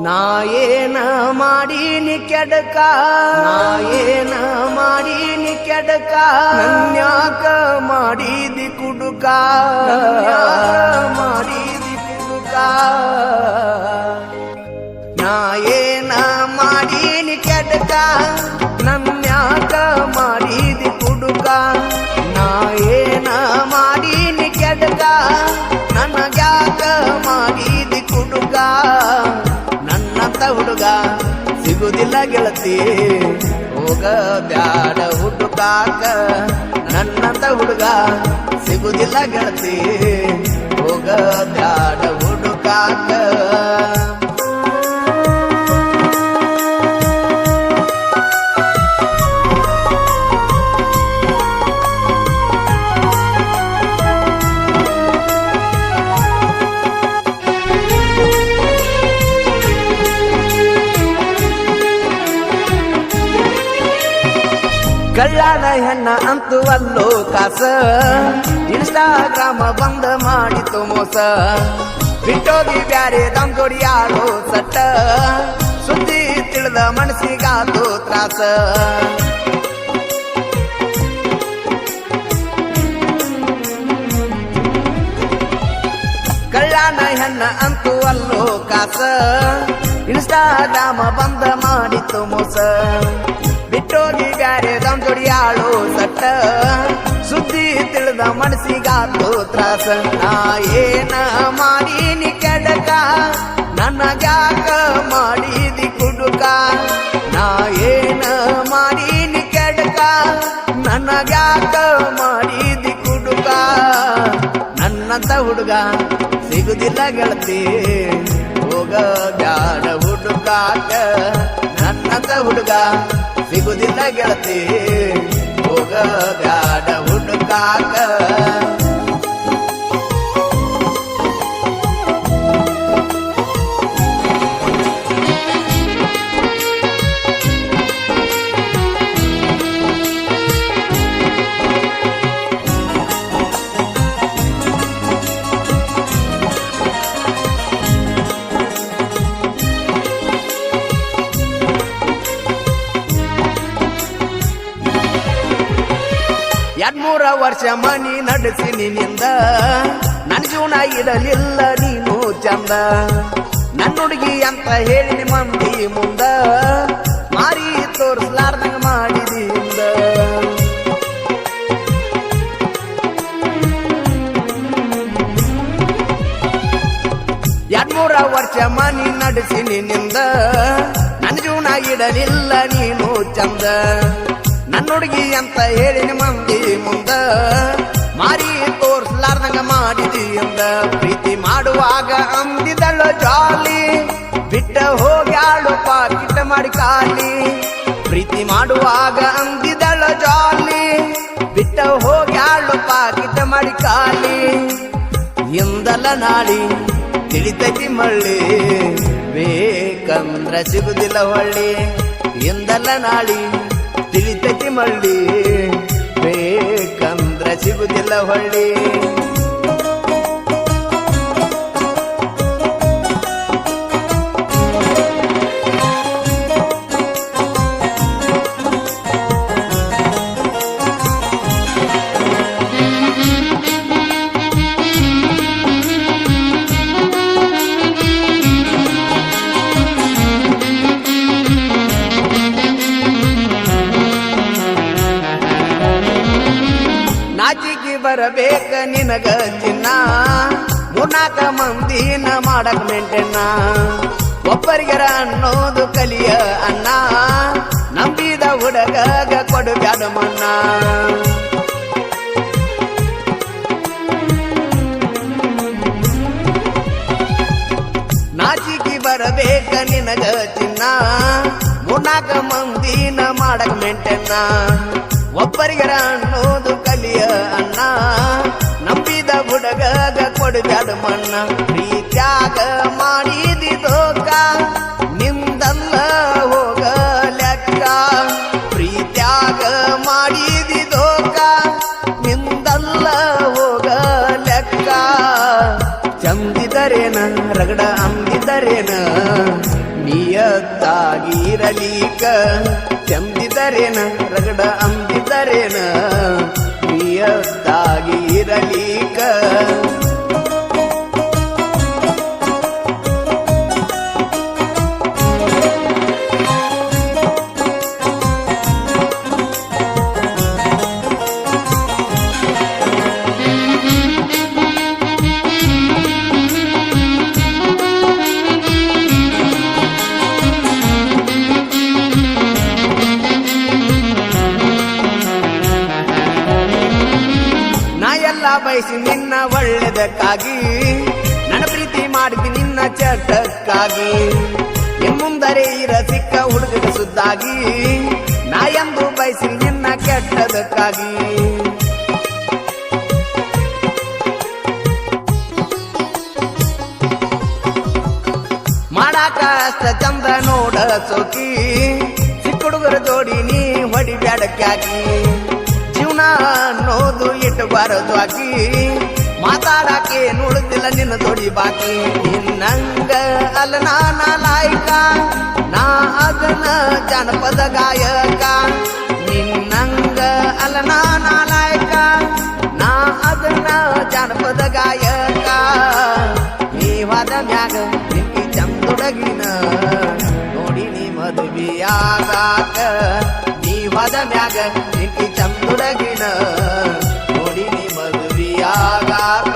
ನಾ ಏನ ಮಾಡೀನಿ ಕೆಡಕ ನಾ ಏನ ಮಾಡೀನಿ ಕೆಡಕ ನನ್ಯಾಕ ಮಾಡಿದಿ ಕುಡುಕ ಮಾಡಿದಿ ಕುಡುಕ ನಾ ಏನ ಮಾಡೀನಿ ಕೆಡಕ ನನ್ಯಾಕ ಮಾಡಿದಿ ಕುಡುಕ ನಾ ಏನ ಮಾಡೀನಿ ಕೆಡಕ ನನಗ್ಯಾಕ ಮಾಡಿದಿ ಕುಡುಕ ನನ್ನಂತ ಹುಡುಗ ಸಿಗುದಿಲ್ಲ ಗೆಳತಿ ಹೋಗ ಬ್ಯಾಡ ಹುಡುಕಾಕ ನನ್ನಂತ ಹುಡುಗ ಸಿಗುದಿಲ್ಲ ಗೆಳತಿ ಹೋಗ ಬ್ಯಾಡ ಹುಡುಕಾಕ ಕಳ್ಳನ ಹೆಣ್ಣ ಅಂತೂ ಅಲ್ಲೋ ಕಾಸ ಇನ್ಸ್ಟಾಗ್ರಾಮ ಬಂದ ಮಾಡಿತು ಮೋಸ ಬಿಟ್ಟೋಗಿ ಬ್ಯಾರೆ ದಮ್ ಜೋಡಿ ಆಡೋ ಸಟ್ಟ ಸುದ್ದಿ ತಿಳಿದ ಮನಸ್ಸಿಗಾತು ತ್ರಾಸ ಕಳ್ಳನ ಹೆಣ್ಣ ಅಂತೂ ಅಲ್ಲೋ ಕಾಸ ಇನ್ಸ್ಟಾಗ್ರಾಮ ಬಂದ ಮಾಡಿತು ಮೋಸ ಬಿಟ್ಟೋಗಿ ಬ್ಯಾರೆ ದಮ್ ಜೋಡಿ ಆಡೋ ಸಟ್ಟ ಸುದ್ದಿ ತಿಳಿದ ಮನಸ್ಸಿಗಾತು ತ್ರಾಸ ನಾ ಏನ ಮಾಡೀನಿ ಕೆಡಕ ನನಗ್ಯಾಕ ಮಾಡಿದಿ ಕುಡುಕ ನಾ ಏನ ಮಾಡೀನಿ ಕೆಡಕ ನನಗ್ಯಾಕ ಮಾಡಿದಿ ಕುಡುಕ ನನ್ನಂತ ಹುಡುಗ ಸಿಗುದಿಲ್ಲ ಗೆಳತಿ ಹೋಗ ಬ್ಯಾಡ ಹುಡುಕಾಕ ನನ್ನಂತ ಹುಡುಗ ಸಿಗುದಿಲ್ಲ ಗೆಳತಿ ಹೋಗ ಬ್ಯಾಡ ಹುಡುಕಾಕ ಎರಡ್ಮೂರ ವರ್ಷ ಮನಿ ನಡೆಸಿ ನಿನ್ನಿಂದ ನನ್ನ ಜೀವನ ಇಡಲಿಲ್ಲ ನೀನು ಚಂದ ನನ್ನ ಹುಡುಗಿ ಅಂತ ಹೇಳಿ ಮಂದಿ ಮುಂದ ಮಾರಿ ತೋರಿಸ್ಲಾರ್ದಂಗ ಮಾಡಿದಿಂದ ಎರಡ್ಮೂರ ವರ್ಷ ಮನಿ ನಡೆಸಿ ನಿನ್ನಿಂದ ನನ್ನ ಜೀವನ ಇಡಲಿಲ್ಲ ನೀನು ಚಂದ ನನ್ನ ಹುಡುಗಿ ಅಂತ ಹೇಳಿನ ಮಂದಿ ಮುಂದ ಮಾರಿ ತೋರ್ಸ್ಲಾರ್ದಂಗ ಮಾಡಿದಿ ಎಂದ ಪ್ರೀತಿ ಮಾಡುವಾಗ ಅಂದಿದಳ ಜಾಲಿ ಬಿಟ್ಟ ಹೋಗ್ಯಾಳು ಪಾಕಿಟ ಮಾಡಿ ಕಾಲಿ ಪ್ರೀತಿ ಮಾಡುವಾಗ ಅಂದಿದಳ ಜಾಲಿ ಬಿಟ್ಟ ಹೋಗ್ಯಾಳು ಪಾಕಿಟ ಮಾಡಿ ಕಾಲಿ ಎಂದಲ್ಲ ನಾಳಿ ತಿಳಿತೈತಿ ಮಳ್ಳಿ ಬೇಕಂದ್ರ ಸಿಗುದಿಲ್ಲ ಹೊಳ್ಳಿ ಎಂದಲ್ಲ ನಾಳಿ ತಿಳಿತೈತಿ ಮಳ್ಳಿ ಬೇಕಂದ್ರ ಸಿಗುದಿಲ್ಲ ಹೊಳ್ಳಿ ನಾಚಿಗೆ ಬರಬೇಕ ನಿನಗ ಚಿನ್ನ ಮೂರ್ನಾಕ ಮಂದಿನ ಮಾಡಕ್ ಮೆಂಟೆನ್ನ ಒಬ್ಬರಿಗರ ಅನ್ನೋದು ಕಲಿಯ ಅನ್ನ ನಂಬಿದ ಹುಡುಗಗ ಕೊಡು ಬ್ಯಾಡ ಮನ್ನ ನಾಚಿಗೆ ಬರಬೇಕ ನಿನಗ ಚಿನ್ನ ಮೂರ್ನಾಕ ಮಂದಿನ ಮಾಡಕ್ ಮೆಂಟೆನ್ನ ಒಬ್ಬರಿಗರ ಅನ್ನೋದು ಕಲಿಯ ಅನ್ನ ನಂಬಿದ ಹುಡುಗಗ ಕೊಡು ಬ್ಯಾಡ ಮನ್ನ ಪ್ರೀತ್ಯಾಗ ಮಾಡಿದಿ ದೋಕ ನಿಂದಲ್ಲ ಹೋಗ ಲೆಕ್ಕ ಪ್ರೀತ್ಯಾಗ ಮಾಡಿದಿ ದೋಕ ನಿಂದಲ್ಲ ಹೋಗ ಲೆಕ್ಕ ಚಂದಿದರೇನ ರಗಡ ಅಂದಿದರೇನ ಇರಲೀಕ ಚಂದಿದರೇನ ರಗಡ ಅಂದಿದರೇನ ನಿಯತ್ತಾಗಿ ಇರಲೀಕ ಬಯಸಿ ನಿನ್ನ ಒಳ್ಳೆದಕ್ಕಾಗಿ ನನ್ನ ಪ್ರೀತಿ ಮಾಡಿದಿ ನಿನ್ನ ಚಟಕ್ಕಾಗಿ ಮುಂದರೆ ಇರ ಸಿಕ್ಕ ಹುಡುಗರ ಸುದ್ದಾಗಿ ನಾ ಎಂದು ಬಯಸಿ ನಿನ್ನ ಕೆಟ್ಟದಕ್ಕಾಗಿ ಮಾಡಾಕ ಅಷ್ಟ ಚಂದ ನೋಡ ಸೋಕಿ ಸಿಕ್ಕ ಹುಡುಗರ ಜೋಡಿ ನೀ ಹೊಡಿಬ್ಯಾಡಕ್ಕಾಗಿ ಜೀವನ ಅನ್ನೋದು ಇಟ್ಟಬಾರದು ಆಕಿ ಮಾತಾಡಕ್ಕೆ ನುಳಿದಿಲ್ಲ ನಿನ್ನ ತೊಡಿ ಬಾಕಿ ನಿನ್ನಂಗ ಅಲ್ಲ ನಾನ ಲಾಯ್ಕ ನಾ ಅದನ್ನ ಜಾನಪದ ಗಾಯಕ ನಿನ್ನಂಗ ಅಲ್ಲ ನಾನ ಲಾಯ್ಕ ನಾ ಅದನ್ನ ಜಾನಪದ ಗಾಯಕ ನೀವಾದ ಮ್ಯಾಗ ನಿಂತಿ ಚಂದೊಡಗಿನ ನೋಡಿ ನೀ ಮದುವೆಯಾಗಾಕ ನೀವಾದ ಮ್ಯಾಗ ನಿಂತಿ ಚಂದೊಡಗಿನ ನೋಡಿ ನೀ ಮದುವೆಯಾಗಾಕ